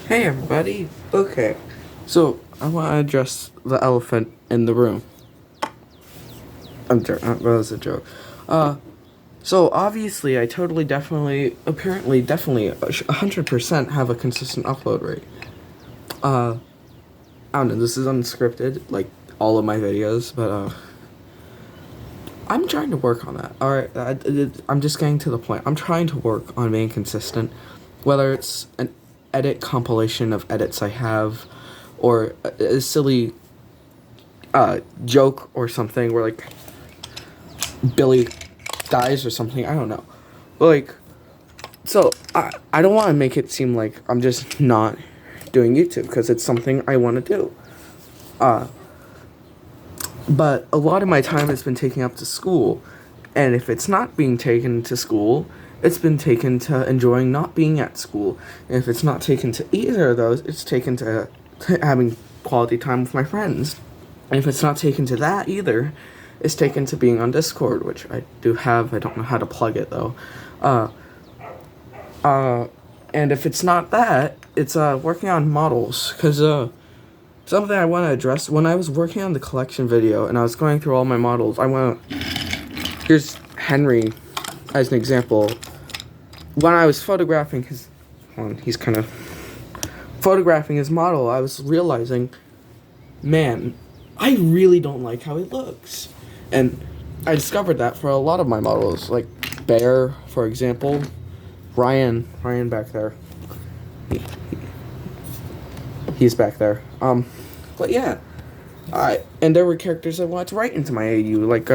Hey everybody. Okay. So I want to address the elephant in the room. I'm joking. That was a joke. So obviously I totally definitely 100% have a consistent upload rate. I don't know, this is unscripted, like all of my videos, but I'm trying to work on that. Alright, I'm just getting to the point. I'm trying to work on being consistent, whether it's an edit compilation of edits I have, or a silly joke or something where, like, Billy dies or something. I don't know. But, like, so I don't want to make it seem like I'm just not doing YouTube, because it's something I want to do. But a lot of my time has been taken up to school, and if it's not being taken to school, it's been taken to enjoying not being at school. And if it's not taken to either of those, it's taken to having quality time with my friends. And if it's not taken to that either, it's taken to being on Discord, which I do have. I don't know how to plug it though. And if it's not that, it's working on models, because something I want to address. When I was working on the collection video and I was going through all my models, here's Henry as an example. When I was photographing he's kind of photographing his model, I was realizing, man, I really don't like how he looks. And I discovered that for a lot of my models, like Bear, for example. Ryan back there. He's back there. But yeah. And there were characters I wanted to write into my AU, like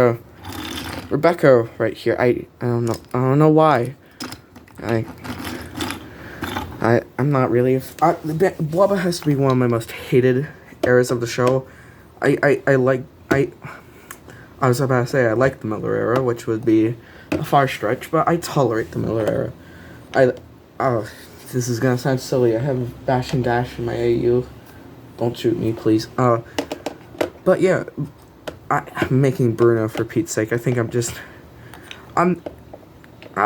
Rebecca right here. I don't know why. I'm not really Blubba has to be one of my most hated eras of the show. I was about to say I like the Miller era, which would be a far stretch, but I tolerate the Miller era. This is gonna sound silly. I have Bash and Dash in my AU. Don't shoot me, please. But yeah, I'm making Bruno for Pete's sake. I think I don't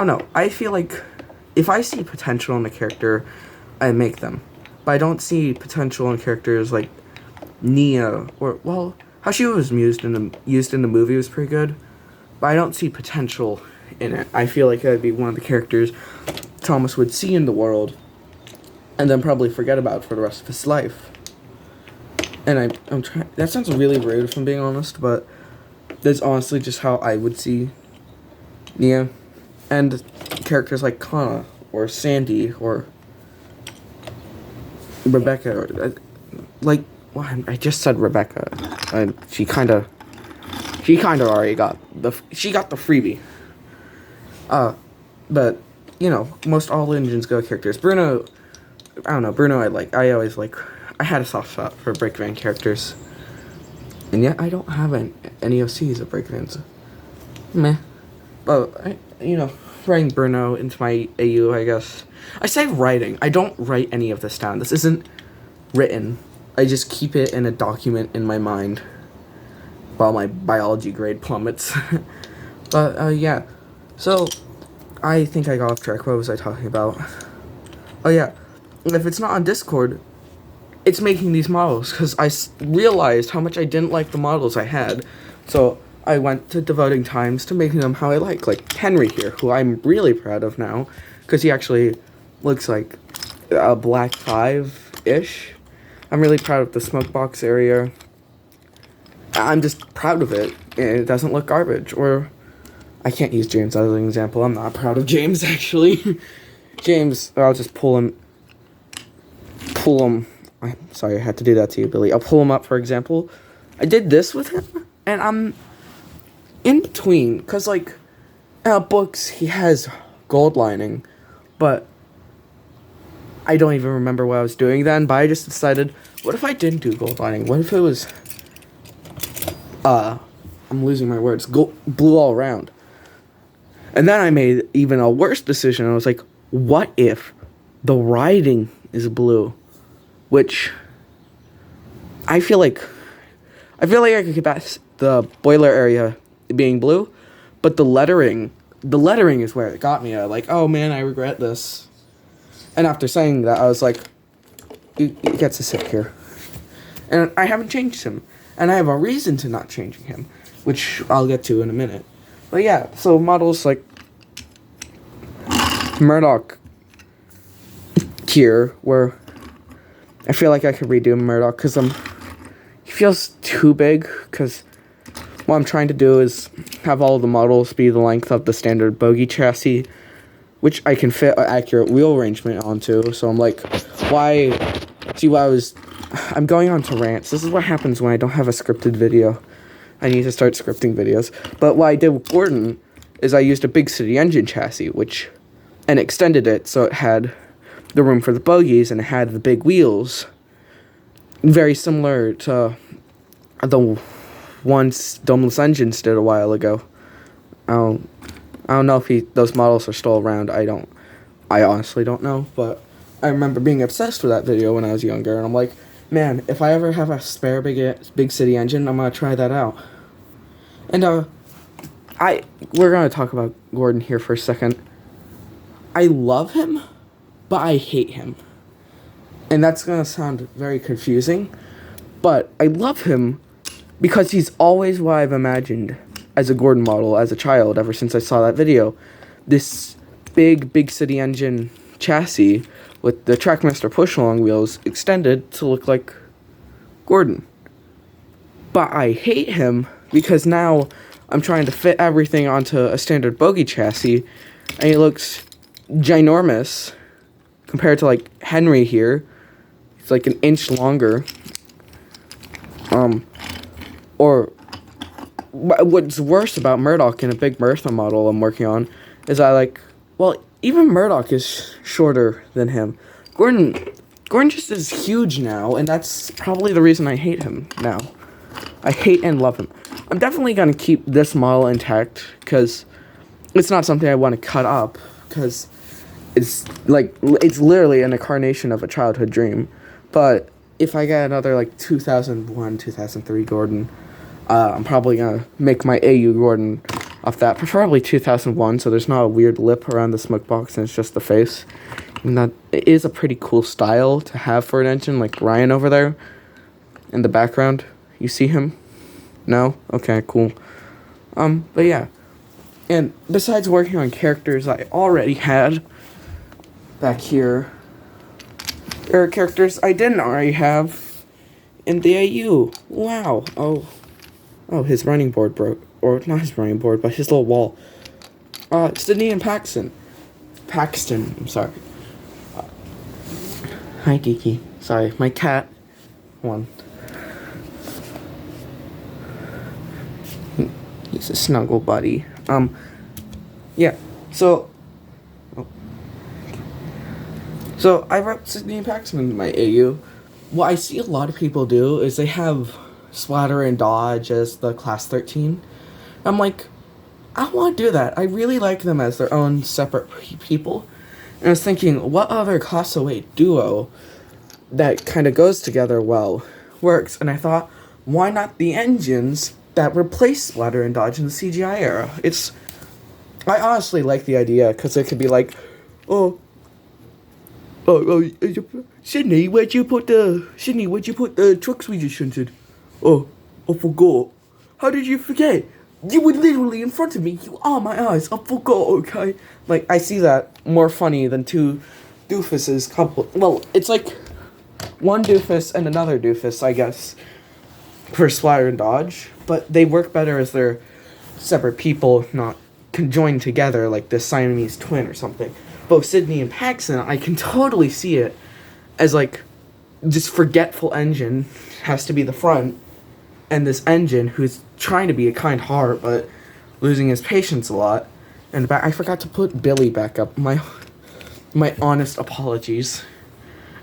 know. I feel like if I see potential in a character, I make them. But I don't see potential in characters like Nia, or, well, how she was used in the movie was pretty good. But I don't see potential in it. I feel like that'd be one of the characters Thomas would see in the world and then probably forget about for the rest of his life. And I'm trying. That sounds really rude, if I'm being honest, but that's honestly just how I would see Nia. And characters like Kana or Sandy or Rebecca, or well, I just said Rebecca. She kind of already got the freebie. But you know, most all engines go characters. Bruno, I don't know. Bruno, I had a soft spot for break van characters, and yet I don't have any OCs of break vans. Meh. But writing Bruno into my AU, I guess. I say writing. I don't write any of this down. This isn't written. I just keep it in a document in my mind while my biology grade plummets. But yeah. So I think I got off track. What was I talking about? Oh yeah. If it's not on Discord, it's making these models, because I realized how much I didn't like the models I had. So I went to devoting times to making them how I like Henry here, who I'm really proud of now, because he actually looks like a Black 5-ish. I'm really proud of the smoke box area. I'm just proud of it, and it doesn't look garbage. Or, I can't use James as an example. I'm not proud of James, actually. James, I'll just pull him. I'm sorry I had to do that to you, Billy. I'll pull him up, for example. I did this with him, and I'm in between, because, like, books, he has gold lining, but I don't even remember what I was doing then, but I just decided, what if I didn't do gold lining? What if it was, I'm losing my words, blue all around? And then I made even a worse decision. I was like, what if the writing is blue? Which, I feel like I could get past the boiler area being blue, but the lettering is where it got me. I like, oh man, I regret this. And after saying that, I was like, he gets to sit here. And I haven't changed him. And I have a reason to not changing him, which I'll get to in a minute. But yeah, so models like Murdoch here, where I feel like I could redo Murdoch because he feels too big, because what I'm trying to do is have all of the models be the length of the standard bogie chassis, which I can fit an accurate wheel arrangement onto. So I'm like, I'm going on to rants. This is what happens when I don't have a scripted video. I need to start scripting videos. But what I did with Gordon is I used a Big City engine chassis, and extended it so it had the room for the bogies and it had the big wheels. Very similar to the ones Domeless Engines did a while ago. I don't know if those models are still around. I honestly don't know, but I remember being obsessed with that video when I was younger, and I'm like, man, if I ever have a spare big city engine, I'm gonna try that out. And we're gonna talk about Gordon here for a second. I love him, but I hate him. And that's gonna sound very confusing, but I love him because he's always what I've imagined as a Gordon model as a child, ever since I saw that video. This big city engine chassis with the Trackmaster push-along wheels extended to look like Gordon. But I hate him because now I'm trying to fit everything onto a standard bogie chassis, and he looks ginormous compared to like Henry here. It's like an inch longer. Or what's worse about Murdoch in a Big Bertha model I'm working on is even Murdoch is shorter than him. Gordon just is huge now, and that's probably the reason I hate him now. I hate and love him. I'm definitely going to keep this model intact, because it's not something I want to cut up, because it's literally an incarnation of a childhood dream. But if I get another 2001, 2003 Gordon, I'm probably going to make my AU Gordon off that, preferably 2001, so there's not a weird lip around the smoke box and it's just the face. And that it is a pretty cool style to have for an engine, like Ryan over there in the background. You see him? No? Okay, cool. But yeah. And besides working on characters I already had back here, there are characters I didn't already have in the AU. Wow. Oh, his running board broke. Or not his running board, but his little wall. Sydney and Paxton, I'm sorry. Hi, Geeky. Sorry, my cat. One. He's a snuggle buddy. Yeah. So I wrote Sydney and Paxton in my AU. What I see a lot of people do is they have Splatter and Dodge as the Class 13. I'm like, I don't want to do that. I really like them as their own separate people. And I was thinking, what other Class 08 duo that kind of goes together well works? And I thought, why not the engines that replace Splatter and Dodge in the CGI era? I honestly like the idea, because it could be like, Sydney, where'd you put the trucks we just shunted? Oh, I forgot. How did you forget? You were literally in front of me. You are my eyes. I forgot, okay? I see that more funny than two doofuses coupled. Well, it's like one doofus and another doofus, I guess, for Splatter and Dodge. But they work better as they're separate people, not conjoined together like the Siamese twin or something. Both Sydney and Paxton, I can totally see it as this forgetful engine has to be the front, and this engine who's trying to be a kind heart but losing his patience a lot. And I forgot to put Billy back up. My honest apologies.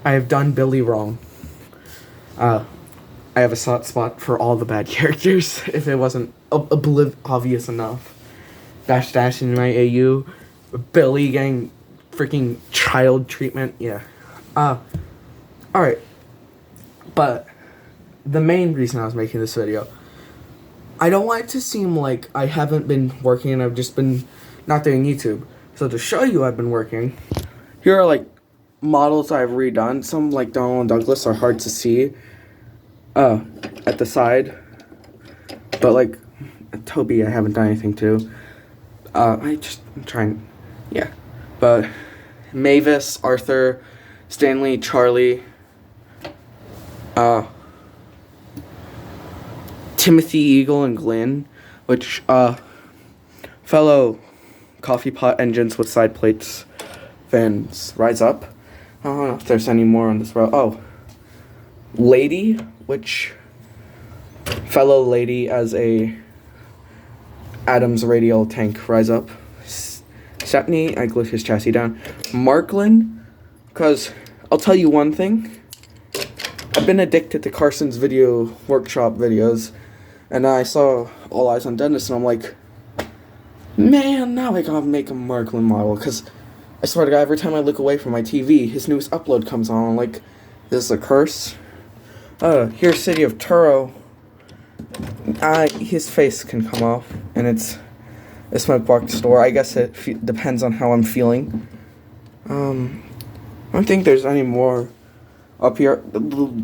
I have done Billy wrong. I have a soft spot for all the bad characters, if it wasn't obvious enough. Dash in my AU, Billy getting freaking child treatment, yeah. Alright. But the main reason I was making this video, I don't want it to seem like I haven't been working and I've just been not doing YouTube. So to show you I've been working, here are models I've redone, some like Donald and Douglas are hard to see at the side. But like Toby I haven't done anything to. I'm trying, yeah. But Mavis, Arthur, Stanley, Charlie, Timothy, Eagle, and Glenn, which fellow coffee pot engines with side plates fans rise up. I don't know if there's any more on this row. Oh, Lady, which fellow Lady as a Adams radial tank rise up. Stepney, I glued his chassis down. Marklin, because I'll tell you one thing. I've been addicted to Carson's video workshop videos, and I saw All Eyes on Dennis, and I'm like, man, now I gotta make a Marklin model, because I swear to God, every time I look away from my TV, his newest upload comes on. I'm like, this is a curse. Here's City of Turo. His face can come off, and it's a smoke box store. I guess it depends on how I'm feeling. I don't think there's any more up here. The little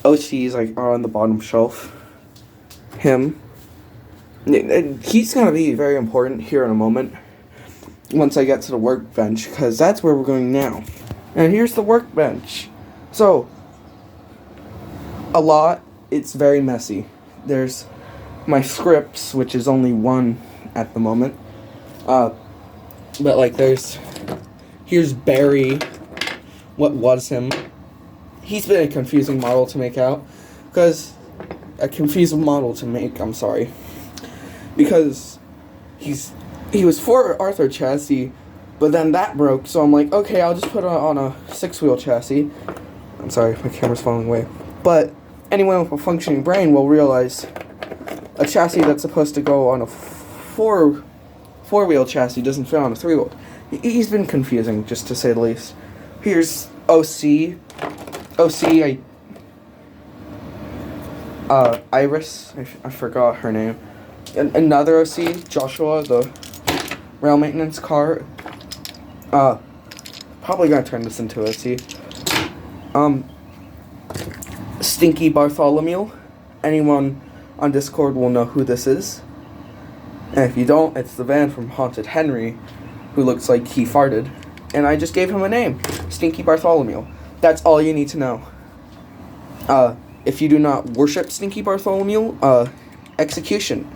OCs are on the bottom shelf. Him. He's gonna be very important here in a moment. Once I get to the workbench, because that's where we're going now. And here's the workbench. So, it's very messy. There's my scripts, which is only one at the moment. But like here's Barry, what was him. He's been a confusing model to make out, because I'm sorry. Because he was for Arthur chassis, but then that broke, so I'm like, okay, I'll just put it on a 6-wheel chassis. I'm sorry, my camera's falling away. But anyone with a functioning brain will realize a chassis that's supposed to go on a four-wheel chassis doesn't fit on a 3-wheel. He's been confusing, just to say the least. Here's OC. Iris, I forgot her name. Another OC, Joshua, the rail maintenance car. Probably gonna turn this into OC. Stinky Bartholomew. Anyone on Discord will know who this is. And if you don't, it's the van from Haunted Henry, who looks like he farted. And I just gave him a name, Stinky Bartholomew. That's all you need to know. If you do not worship Stinky Bartholomew, execution.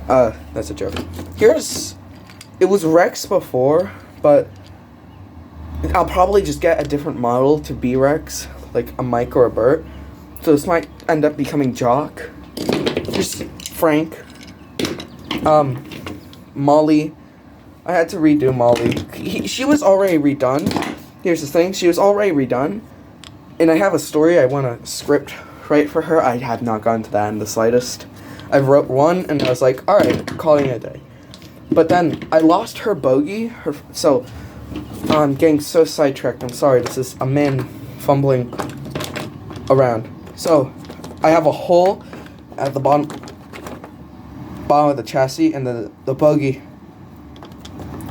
That's a joke. It was Rex before, but I'll probably just get a different model to be Rex, like a Mike or a Bert. So this might end up becoming Jock. Here's Frank. Molly. I had to redo Molly. She was already redone. Here's the thing, she was already redone. And I have a story I want to script write for her. I have not gone to that in the slightest. I wrote one, and I was like, alright, calling it a day. But then I lost her bogey. So I'm getting so sidetracked. I'm sorry. This is a man fumbling around. So I have a hole at the bottom of the chassis, and the bogey.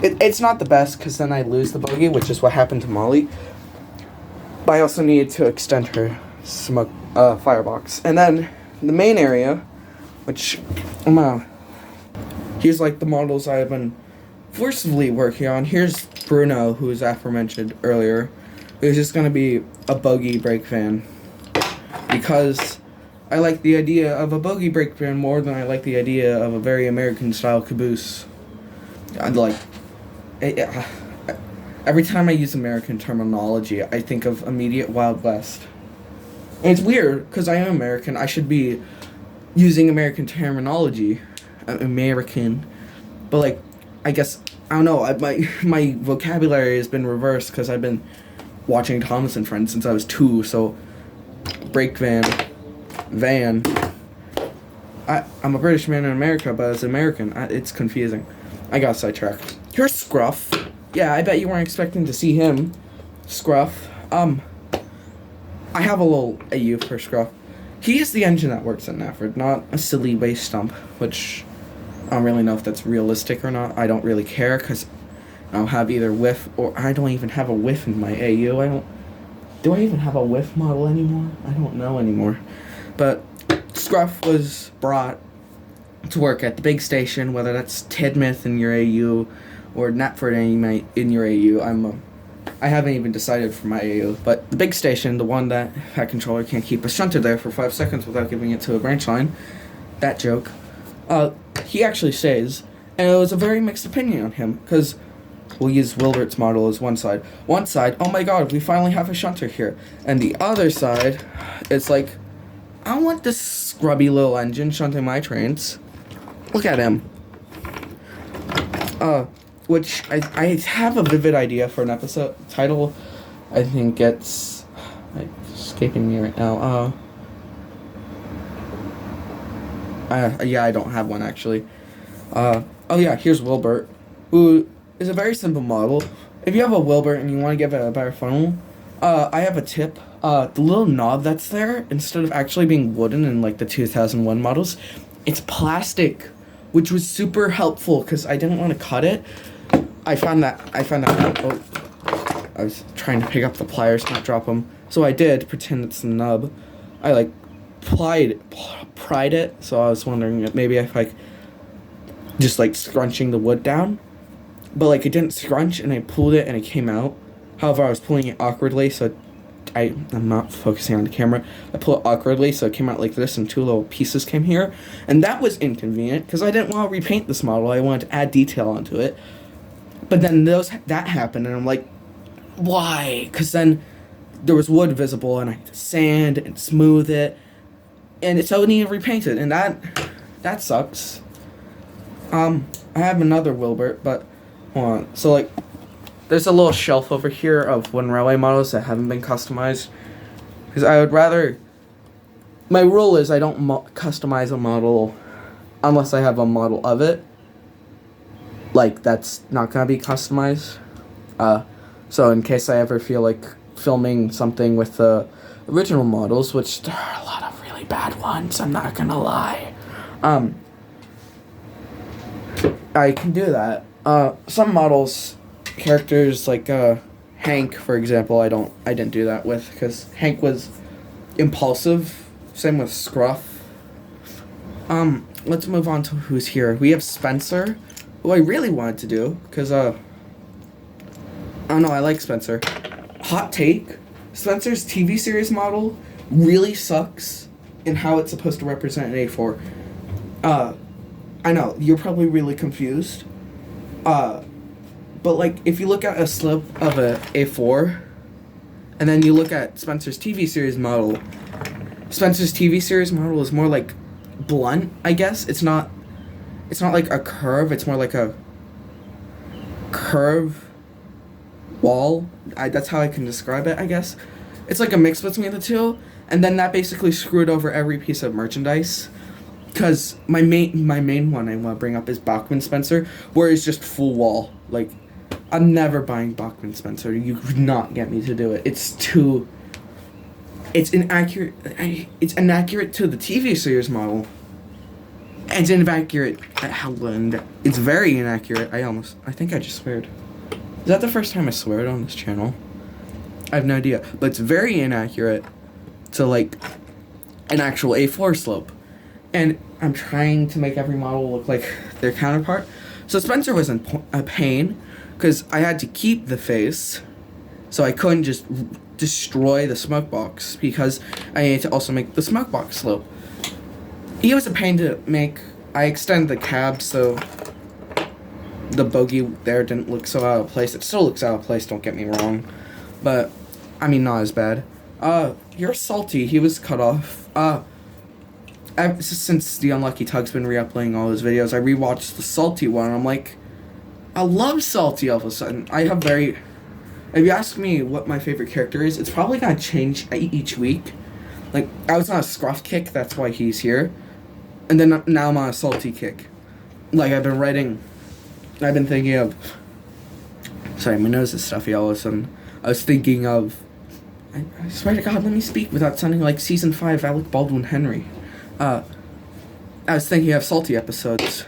It's not the best, because then I lose the bogey, which is what happened to Molly. But I also needed to extend her firebox. And then the main area, which here's like the models I have been forcibly working on. Here's Bruno, who was aforementioned earlier, who's just gonna be a bogey brake van, because I like the idea of a bogey brake van more than I like the idea of a very American style caboose. I'd like every time I use American terminology, I think of immediate Wild West. And it's weird, because I am American. I should be using American terminology. American. But, like, I guess, I don't know, my vocabulary has been reversed, because I've been watching Thomas and Friends since I was 2, so brake van. I'm a British man in America, but as an American, it's confusing. I got sidetracked. Here's Scruff. Yeah, I bet you weren't expecting to see him. Scruff. I have a little AU for Scruff. He is the engine that works at Nafford, not a silly waste stump, which I don't really know if that's realistic or not. I don't really care, because I'll have either whiff, or I don't even have a whiff in my AU. Do I even have a whiff model anymore? I don't know anymore. But Scruff was brought to work at the big station, whether that's Tidmouth in your AU or Knapford in your AU. I haven't even decided for my AU, but the big station, the one that Pet Controller can't keep a shunter there for 5 seconds without giving it to a branch line, that joke, he actually stays, and it was a very mixed opinion on him, because we'll use Wilbert's model as one side. One side, oh my god, we finally have a shunter here. And the other side, it's like, I want this scrubby little engine shunting my trains. Look at him. Which I have a vivid idea for an episode title. I think it's escaping me right now. Yeah, I don't have one actually. Oh yeah, here's Wilbert, who is a very simple model. If you have a Wilbert and you want to give it a better funnel, I have a tip. The little knob that's there, instead of actually being wooden in like the 2001 models, it's plastic, which was super helpful because I didn't want to cut it. I found that out. Oh, I was trying to pick up the pliers, not drop them. So I did pretend it's the nub. I like pried it. So I was wondering if maybe if like just like scrunching the wood down, but like it didn't scrunch, and I pulled it and it came out. However, I was pulling it awkwardly, so I'm not focusing on the camera. I pull it awkwardly, so it came out like this, and 2 little pieces came here, and that was inconvenient because I didn't want to repaint this model. I wanted to add detail onto it. But then that happened, and I'm like, why? Because then there was wood visible, and I had to sand and smooth it, and it so needed repainted, and that sucks. I have another Wilbert, but hold on. So like, there's a little shelf over here of One Railway models that haven't been customized, because I would rather. My rule is I don't customize a model unless I have a model of it. Like, that's not gonna be customized. So in case I ever feel like filming something with the original models, which there are a lot of really bad ones, I'm not gonna lie, I can do that. Some models, characters like Hank, for example, I didn't do that with, because Hank was impulsive. Same with Scruff. Let's move on to who's here. We have Spencer, who I really wanted to do, because, I don't know, I like Spencer. Hot take, Spencer's TV series model really sucks in how it's supposed to represent an A4. I know, you're probably really confused. But, like, if you look at a slip of a A4, and then you look at Spencer's TV series model, Spencer's TV series model is more, like, blunt, I guess. It's not like a curve, it's more like a curve wall. That's how I can describe it, I guess. It's like a mix between the two, and then that basically screwed over every piece of merchandise. Because my main one I want to bring up is Bachman Spencer, where it's just full wall. Like, I'm never buying Bachman Spencer. You could not get me to do it. It's inaccurate. It's inaccurate to the TV series model. It's inaccurate at Howland. It's very inaccurate. I think I just sweared. Is that the first time I sweared on this channel? I have no idea. But it's very inaccurate to, like, an actual A4 slope. And I'm trying to make every model look like their counterpart. So Spencer was in a pain, because I had to keep the face, so I couldn't just destroy the smoke box, because I needed to also make the smoke box slope. He was a pain to make. I extended the cab so the bogey there didn't look so out of place. It still looks out of place, don't get me wrong. But, I mean, not as bad. You're Salty. He was cut off. Since the Unlucky Tug's been re-uploading all his videos, I rewatched the Salty one, and I'm like, I love Salty all of a sudden. If you ask me what my favorite character is, it's probably gonna change each week. Like, I was on a Scruff kick, that's why he's here. And then now I'm on a Salty kick. Like, I've been thinking of... Sorry, my nose is stuffy all of a sudden. I was thinking of... I swear to God, let me speak without sounding like Season 5 Alec Baldwin Henry. I was thinking of Salty episodes.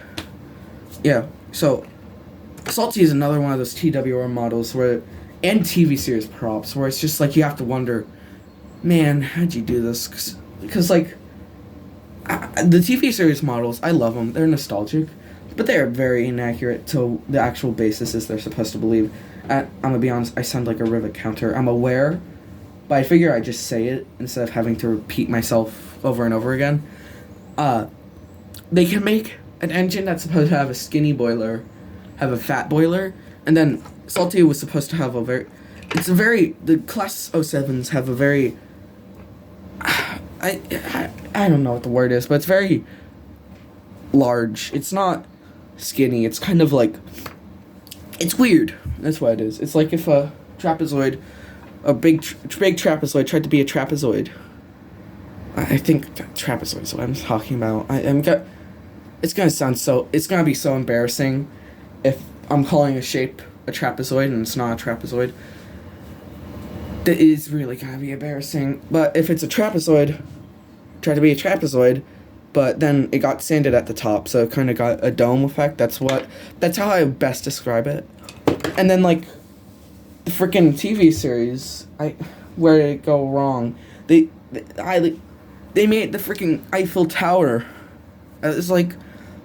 Yeah, so... Salty is another one of those TWR models and TV series props where it's just like you have to wonder, man, how'd you do this? Because like, the TV series models, I love them. They're nostalgic, but they are very inaccurate to the actual basis as they're supposed to believe. I'm gonna be honest, I sound like a rivet counter. I'm aware, but I figure I just say it instead of having to repeat myself over and over again. They can make an engine that's supposed to have a skinny boiler, have a fat boiler, and then Salty was supposed to have the Class 07s have a very, I don't know what the word is, but it's very large. It's not skinny. It's kind of like, it's weird. That's what it is. It's like if a trapezoid, a big trapezoid tried to be a trapezoid. I think trapezoid is what I'm talking about. It's gonna be so embarrassing if I'm calling a shape a trapezoid and it's not a trapezoid. That is really gonna be embarrassing. But if it's a trapezoid, try to be a trapezoid, but then it got sanded at the top, so it kind of got a dome effect. That's how I best describe it. And then like the freaking TV series, where did it go wrong? They made the freaking Eiffel Tower. It's like,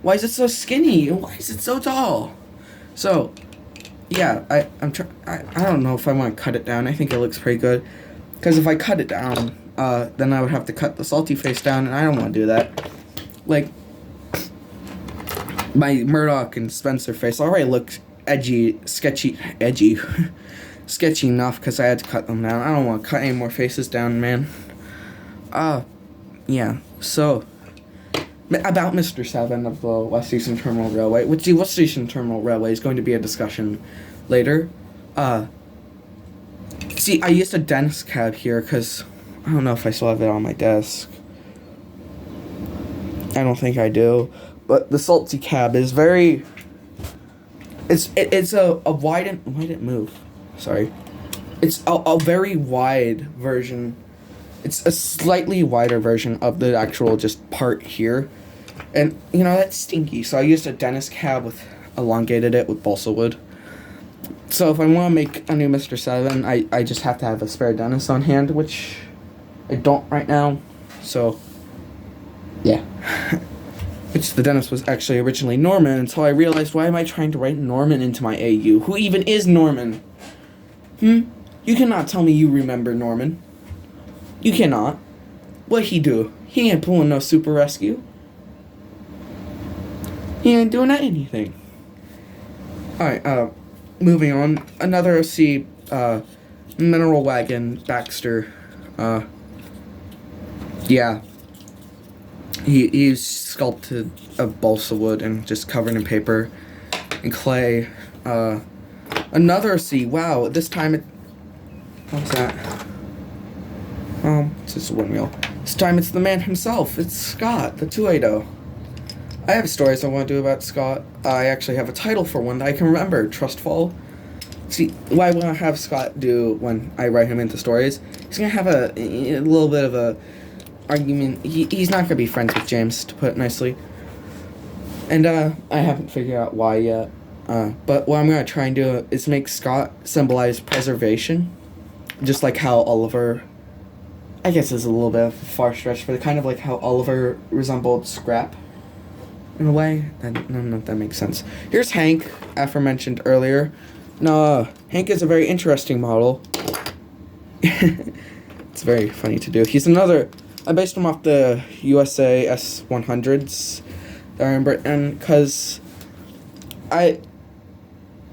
why is it so skinny? Why is it so tall? So, yeah, I don't know if I want to cut it down. I think it looks pretty good. Because if I cut it down, then I would have to cut the Salty face down, and I don't want to do that. Like, my Murdoch and Spencer face already looked sketchy enough because I had to cut them down. I don't want to cut any more faces down, man. Yeah, so, about Mr. 7 of the West Eastern Terminal Railway, which the West Eastern Terminal Railway is going to be a discussion later. See, I used a Dennis cab here because I don't know if I still have it on my desk. I don't think I do. But the Salty cab is very... It's a wide... Why did it move? Sorry. It's a very wide version. It's a slightly wider version of the actual just part here. And, you know, that's stinky. So I used a Dennis cab elongated it with balsa wood. So if I want to make a new Mr. 7, I just have to have a spare Dennis on hand, which I don't right now. So, yeah. Which the Dennis was actually originally Norman until I realized, why am I trying to write Norman into my AU? Who even is Norman? You cannot tell me you remember Norman. You cannot. What'd he do? He ain't pulling no super rescue. He ain't doing anything. Alright, moving on. Another OC, Mineral Wagon, Baxter. Yeah. He's sculpted of balsa wood and just covered in paper and clay. Another OC, wow, this time what's that? It's just a windmill. This time it's the man himself. It's Scott, the 280. I have stories I want to do about Scott. I actually have a title for one that I can remember. Trustfall. See, what I want to have Scott do when I write him into stories, he's going to have a little bit of a argument. He's not going to be friends with James, to put it nicely. And I haven't figured out why yet. But what I'm going to try and do is make Scott symbolize preservation. Just like how Oliver... I guess it's a little bit of a far stretch, but kind of like how Oliver resembled Scrap. In a way, I don't know if that makes sense. Here's Hank, aforementioned earlier. No, Hank is a very interesting model. It's very funny to do. I based him off the USA S100s that are in Britain, because I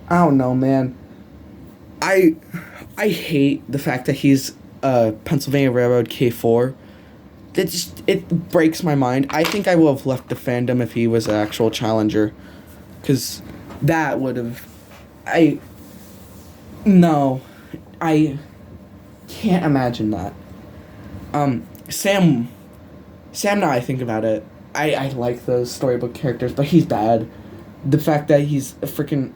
don't know, man. I hate the fact that he's Pennsylvania Railroad K4. It breaks my mind. I think I would have left the fandom if he was an actual challenger. Because that would have... No. I can't imagine that. Sam, now I think about it, I like those storybook characters, but he's bad. The fact that he's a freaking...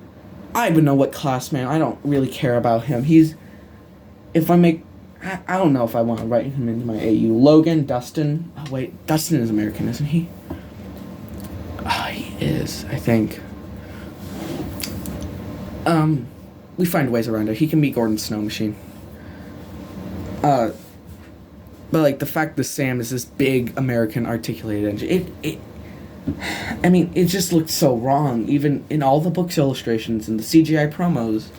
I don't even know what class, man. I don't really care about him. I don't know if I want to write him into my AU. Logan, Dustin. Oh, wait. Dustin is American, isn't he? He is, I think. we find ways around it. He can be Gordon's snow machine. But like the fact that Sam is this big American articulated engine, it just looked so wrong, even in all the books illustrations and the CGI promos.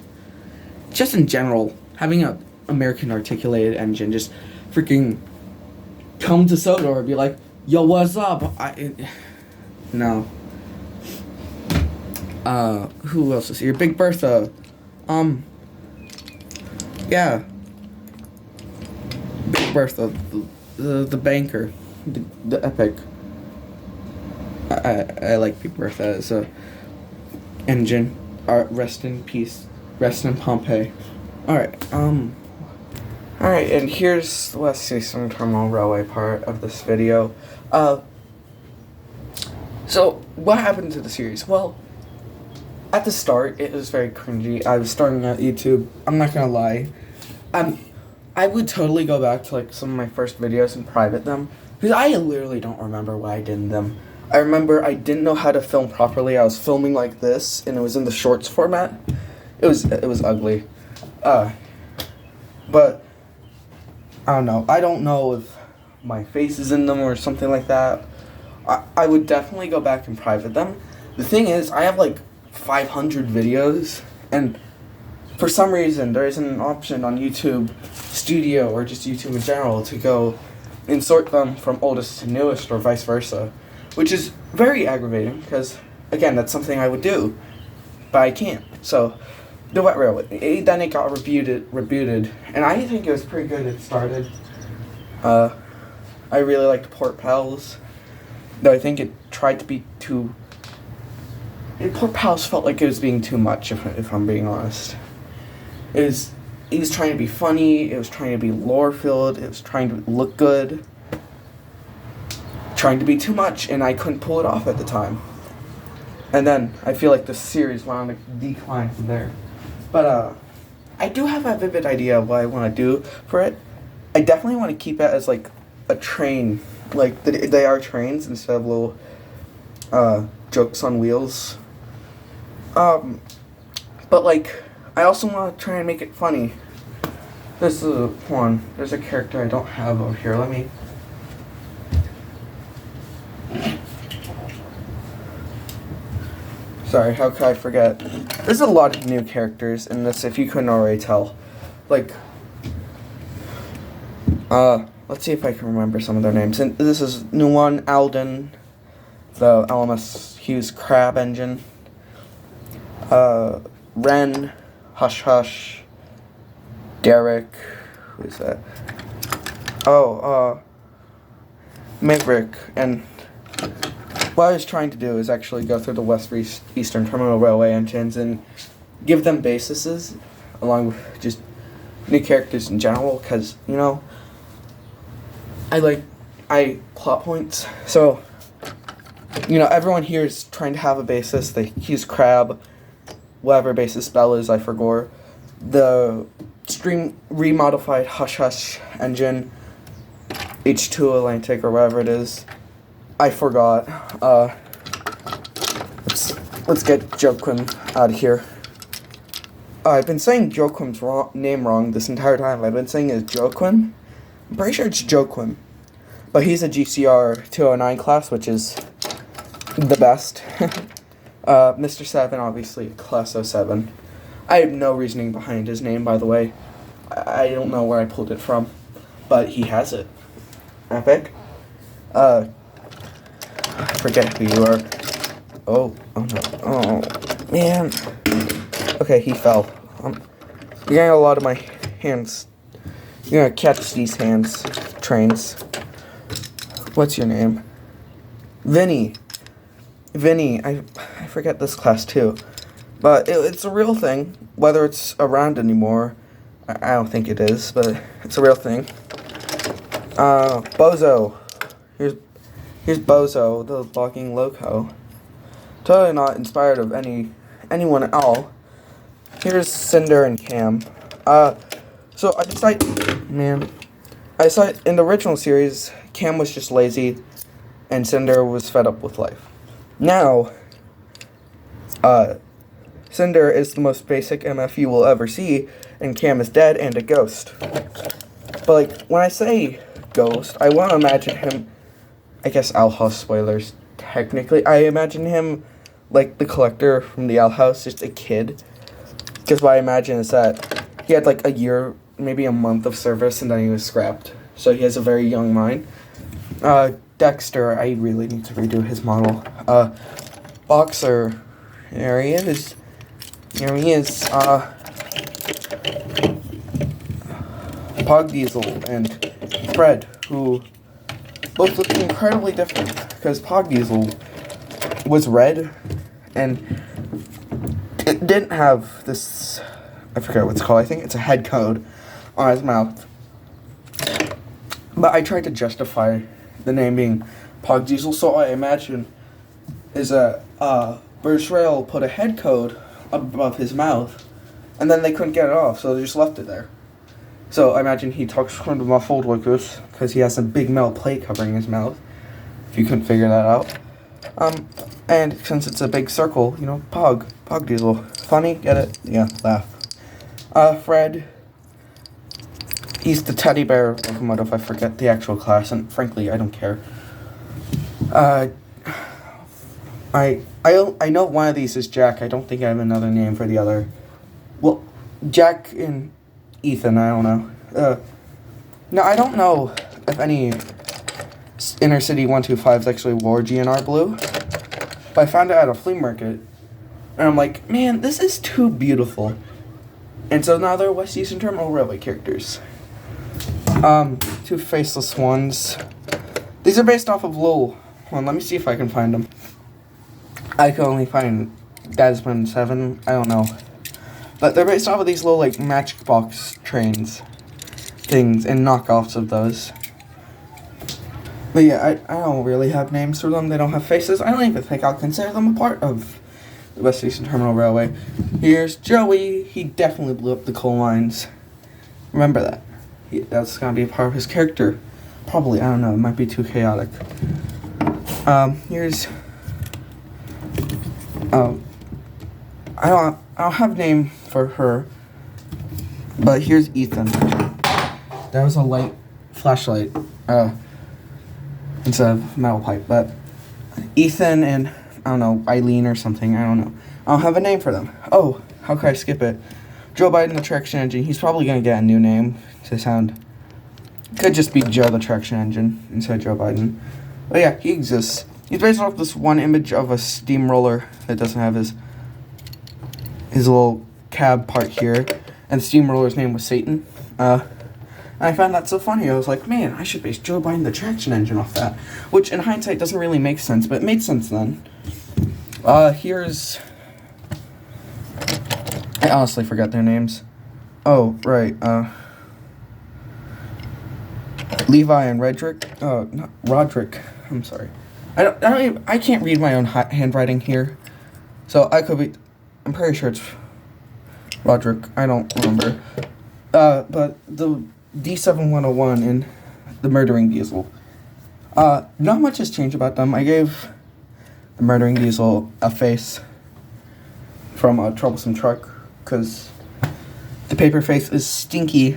Just in general, having a American articulated engine just freaking come to Sodor and be like, yo, what's up? No. Who else is here? Big Bertha. Yeah. Big Bertha, the banker, the epic. I like Big Bertha as a engine. Rest in peace. Rest in Pompeii. Alright, Alright, and here's the West Eastern Terminal Railway part of this video. So, what happened to the series? Well, at the start, it was very cringy. I was starting at YouTube. I'm not gonna lie. I would totally go back to, like, some of my first videos and private them. Because I literally don't remember why I did them. I remember I didn't know how to film properly. I was filming like this, and it was in the shorts format. It was ugly. But, I don't know. I don't know if my face is in them or something like that. I would definitely go back and private them. The thing is, I have, like, 500 videos, and for some reason, there isn't an option on YouTube Studio or just YouTube in general to go and sort them from oldest to newest or vice versa, which is very aggravating because, again, that's something I would do, but I can't. So, the Wet Railway, then it got rebooted, and I think it was pretty good. It started. I really liked Port Pals, though I think it tried to be too. Port Pals felt like it was being too much, if I'm being honest. It was trying to be funny, it was trying to be lore-filled, it was trying to look good. Trying to be too much, and I couldn't pull it off at the time. And then, I feel like the series went on a decline from there. But, I do have a vivid idea of what I want to do for it. I definitely want to keep it as, like, a train. Like, they are trains instead of little, jokes on wheels. But, like, I also want to try and make it funny. This is one. There's a character I don't have over here. Let me... Sorry, how could I forget? There's a lot of new characters in this, if you couldn't already tell. Like, let's see if I can remember some of their names. And this is new one, Alden, the LMS Hughes Crab engine. Ren, Hush Hush, Derek, who's that? Maverick, and what I was trying to do is actually go through the West Eastern Terminal Railway engines and give them bases, along with just new characters in general, because, you know, I plot points, so, you know, everyone here is trying to have a basis. They use Crab, whatever basis spell is, I forgot. The stream remodified Hush Hush engine, H2 Atlantic or whatever it is, I forgot. Let's get Joaquin out of here. I've been saying Joaquin's name wrong this entire time. I've been saying it's Joaquin. I'm pretty sure it's Joaquin. But he's a GCR 209 class, which is the best. Mr. 7, obviously, Class 07. I have no reasoning behind his name, by the way. I don't know where I pulled it from, but he has it. Epic. I forget who you are. Oh no. Oh, man. Okay, he fell. You're getting a lot of my hands. You're gonna catch these hands, trains. What's your name? Vinny. I forget this class too. But it's a real thing. Whether it's around anymore, I don't think it is, but it's a real thing. Bozo. Here's Bozo, the blocking loco. Totally not inspired of anyone at all. Here's Cinder and Cam. So I decided in the original series, Cam was just lazy, and Cinder was fed up with life. Now, Cinder is the most basic MF you will ever see, and Cam is dead and a ghost. But, like, when I say ghost, I want to imagine him, I guess Owl House spoilers, technically. I imagine him like the collector from the Owl House, just a kid. Because what I imagine is that he had like a year, maybe a month of service, and then he was scrapped. So he has a very young mind. Dexter, I really need to redo his model. Boxer, there he is. Here he is. Pog Diesel and Fred, who both look incredibly different. Because Pog Diesel was red, and it didn't have this, I forget what it's called, I think it's a head code on his mouth. But I tried to justify the name being Pog Diesel, so I imagine is a Bertrail put a head code above his mouth, and then they couldn't get it off, so they just left it there. So I imagine he talks kind of muffled like this, because he has a big metal plate covering his mouth, if you couldn't figure that out. And since it's a big circle, you know, Pog Diesel. Funny, get it? Yeah, laugh. Fred, he's the teddy bear locomotive, I forget the actual class, and frankly, I don't care. I know one of these is Jack. I don't think I have another name for the other. Well, Jack and Ethan, I don't know. No, I don't know if any Inner City 125s actually wore GNR blue. But I found it at a flea market. And I'm like, man, this is too beautiful. And so now they're West Eastern Terminal Railway characters. Two faceless ones. These are based off of Lowell. Hold on, let me see if I can find them. I can only find Desmond 7, I don't know. But they're based off of these little, like, Matchbox trains things and knockoffs of those. But yeah, I don't really have names for them. They don't have faces. I don't even think I'll consider them a part of the West Eastern Terminal Railway. Here's Joey. He definitely blew up the coal mines. Remember that. That's going to be a part of his character. Probably, I don't know. It might be too chaotic. Here's... I don't have a name for her, but here's Ethan. That was a light flashlight, instead of metal pipe, but Ethan and, I don't know, Eileen or something, I don't know. I don't have a name for them. Oh, how could I skip it? Joe Biden, the Traction Engine. He's probably going to get a new name to sound, could just be Joe the Traction Engine instead of Joe Biden. But yeah, he exists. He's based off this one image of a steamroller that doesn't have his little cab part here, and the steamroller's name was Satan. And I found that so funny. I was like, man, I should base Joe Biden the Traction Engine off that, which in hindsight doesn't really make sense, but it made sense then. Here's... I honestly forgot their names. Oh, right, Levi and Redrick. Not Roderick. I'm sorry. I can't read my own handwriting here, so I could be... I'm pretty sure it's Roderick. I don't remember. But the D7101 and the Murdering Diesel. Not much has changed about them. I gave the Murdering Diesel a face from a Troublesome Truck, because the paper face is stinky.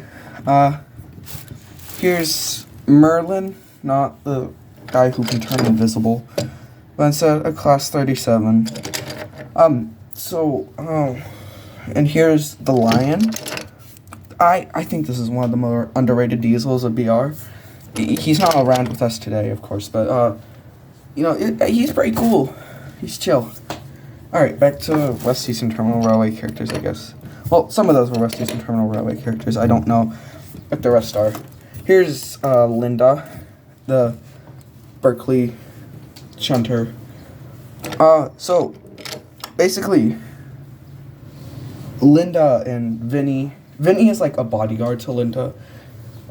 Here's Merlin, not the guy who can turn invisible, but instead a Class 37. And here's the Lion. I think this is one of the more underrated diesels of BR. He's not around with us today, of course, but, you know, he's pretty cool. He's chill. Alright, back to West Eastern Terminal Railway characters, I guess. Well, some of those were West Eastern Terminal Railway characters. I don't know what the rest are. Here's, Linda, the Berkeley shunter. So, basically, Linda and Vinny is like a bodyguard to Linda,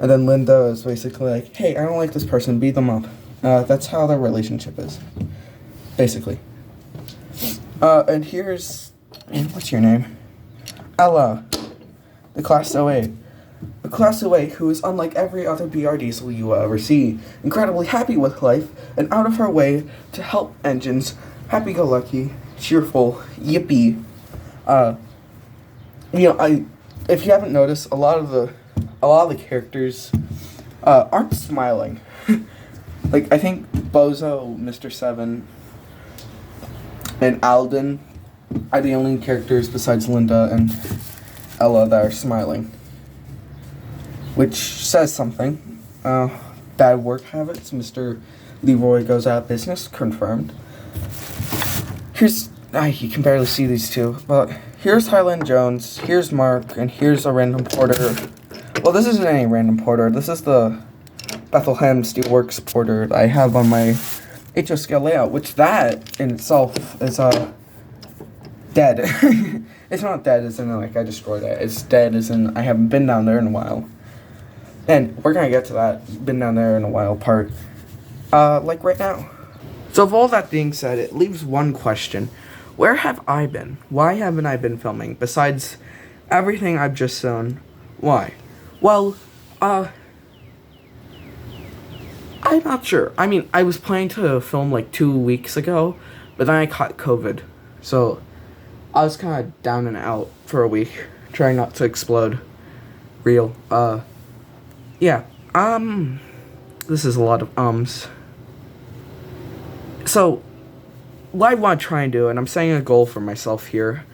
and then Linda is basically like, hey, I don't like this person, beat them up. That's how their relationship is, basically. And here's, what's your name? Ella, the Class 08. The Class 08 who is unlike every other BR diesel you will ever see, incredibly happy with life, and out of her way to help engines, happy-go-lucky, cheerful, yippee. Uh, if you haven't noticed, a lot of the characters aren't smiling. Like, I think Bozo, Mr. Seven, and Alden are the only characters besides Linda and Ella that are smiling. Which says something. Bad work habits. Mr. Leroy goes out of business. Confirmed. You can barely see these two, but here's Highland Jones, here's Mark, and here's a random porter. Well, this isn't any random porter. This is the Bethlehem Steelworks porter that I have on my HO scale layout, which that in itself is dead. It's not dead as in like I destroyed it. It's dead as in I haven't been down there in a while. And we're gonna get to that been down there in a while part like right now. So with all that being said, it leaves one question. Where have I been? Why haven't I been filming? Besides everything I've just shown, why? Well, I'm not sure. I mean, I was planning to film like 2 weeks ago, but then I caught COVID. So I was kind of down and out for a week, trying not to explode. Real. Yeah. This is a lot of ums. So, what I want to try and do, and I'm setting a goal for myself here,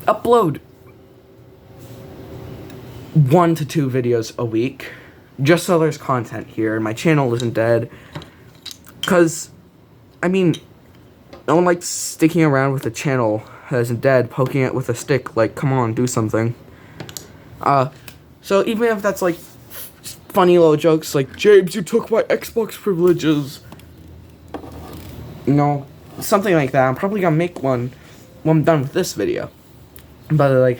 upload 1 to 2 videos a week, just so there's content here, and my channel isn't dead, because, I mean, no one likes sticking around with a channel that isn't dead, poking it with a stick, like, come on, do something. So even if that's, like, funny little jokes, like, James, you took my Xbox privileges, you know, something like that. I'm probably gonna make one when I'm done with this video. But, like,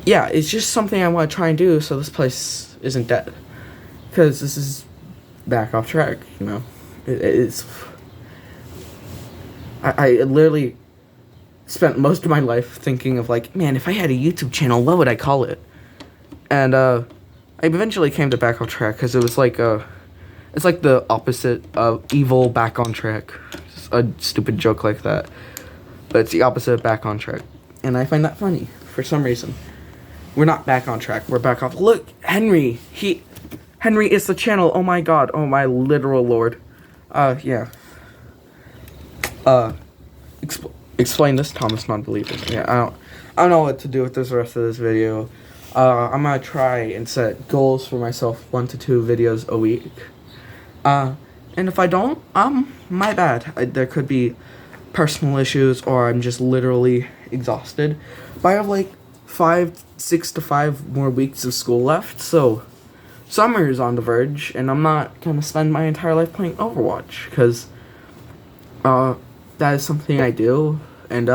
yeah, it's just something I want to try and do so this place isn't dead. Because this is back off track, you know. It's... I literally spent most of my life thinking of, like, man, if I had a YouTube channel, what would I call it? And, I eventually came to back off track because it was like, it's like the opposite of evil back on track. Just a stupid joke like that. But it's the opposite of back on track. And I find that funny for some reason. We're not back on track. We're back off. Look, Henry. Henry is the channel. Oh my god. Oh my literal lord. Yeah. Explain this, Thomas non-believer. Yeah, I don't know what to do with this rest of this video. I'm gonna try and set goals for myself, 1 to 2 videos a week. And if I don't, my bad. There could be personal issues, or I'm just literally exhausted. But I have like 6 to 5 more weeks of school left, so summer is on the verge, and I'm not gonna spend my entire life playing Overwatch, because, that is something I do, and,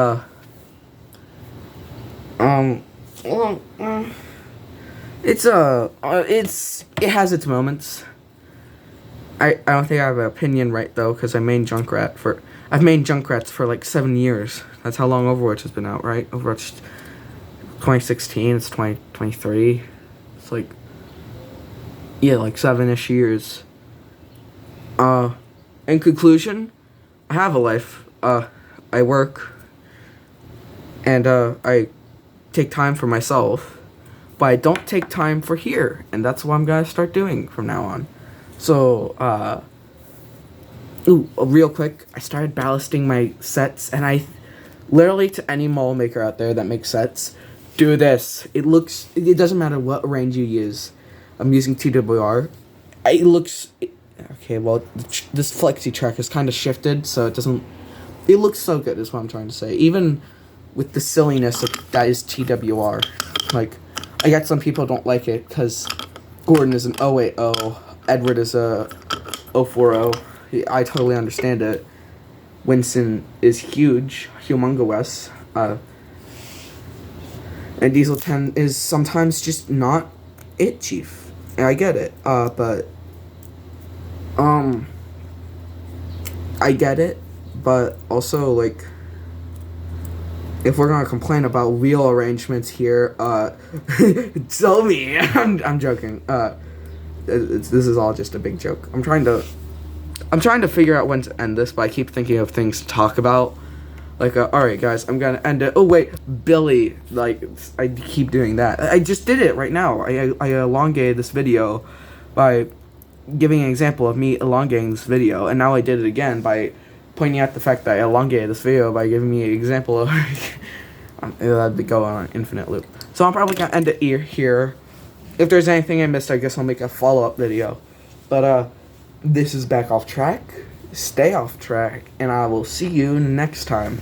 it has its moments. I don't think I have an opinion right, though, because I've made Junkrats for like 7 years. That's how long Overwatch has been out, right? Overwatch 2016, it's 2023. It's like, yeah, like 7-ish years. In conclusion, I have a life. I work, and, I take time for myself, but I don't take time for here, and that's what I'm gonna start doing from now on. So, real quick, I started ballasting my sets, and I, literally to any mall maker out there that makes sets, do this. It doesn't matter what range you use. I'm using TWR. Okay, well, this flexi track is kind of shifted, so it looks so good, is what I'm trying to say. Even with the silliness that is TWR. Like, I get some people don't like it, because Gordon is an 080, Edward is a 040. I totally understand it. Winston is huge, humongous. And Diesel 10 is sometimes just not it, Chief. And I get it, but... I get it, but also, like, if we're gonna complain about wheel arrangements here, tell me. I'm joking. This is all just a big joke. I'm trying to figure out when to end this, but I keep thinking of things to talk about. Like, alright guys, I'm gonna end it. Oh wait, Billy, like, I keep doing that. I just did it right now. I elongated this video by giving an example of me elongating this video, and now I did it again by pointing out the fact that I elongated this video by giving me an example of that'd be going on an infinite loop. So I'm probably gonna end it here. If there's anything I missed, I guess I'll make a follow-up video. But this is Back Off Track. Stay off track, and I will see you next time.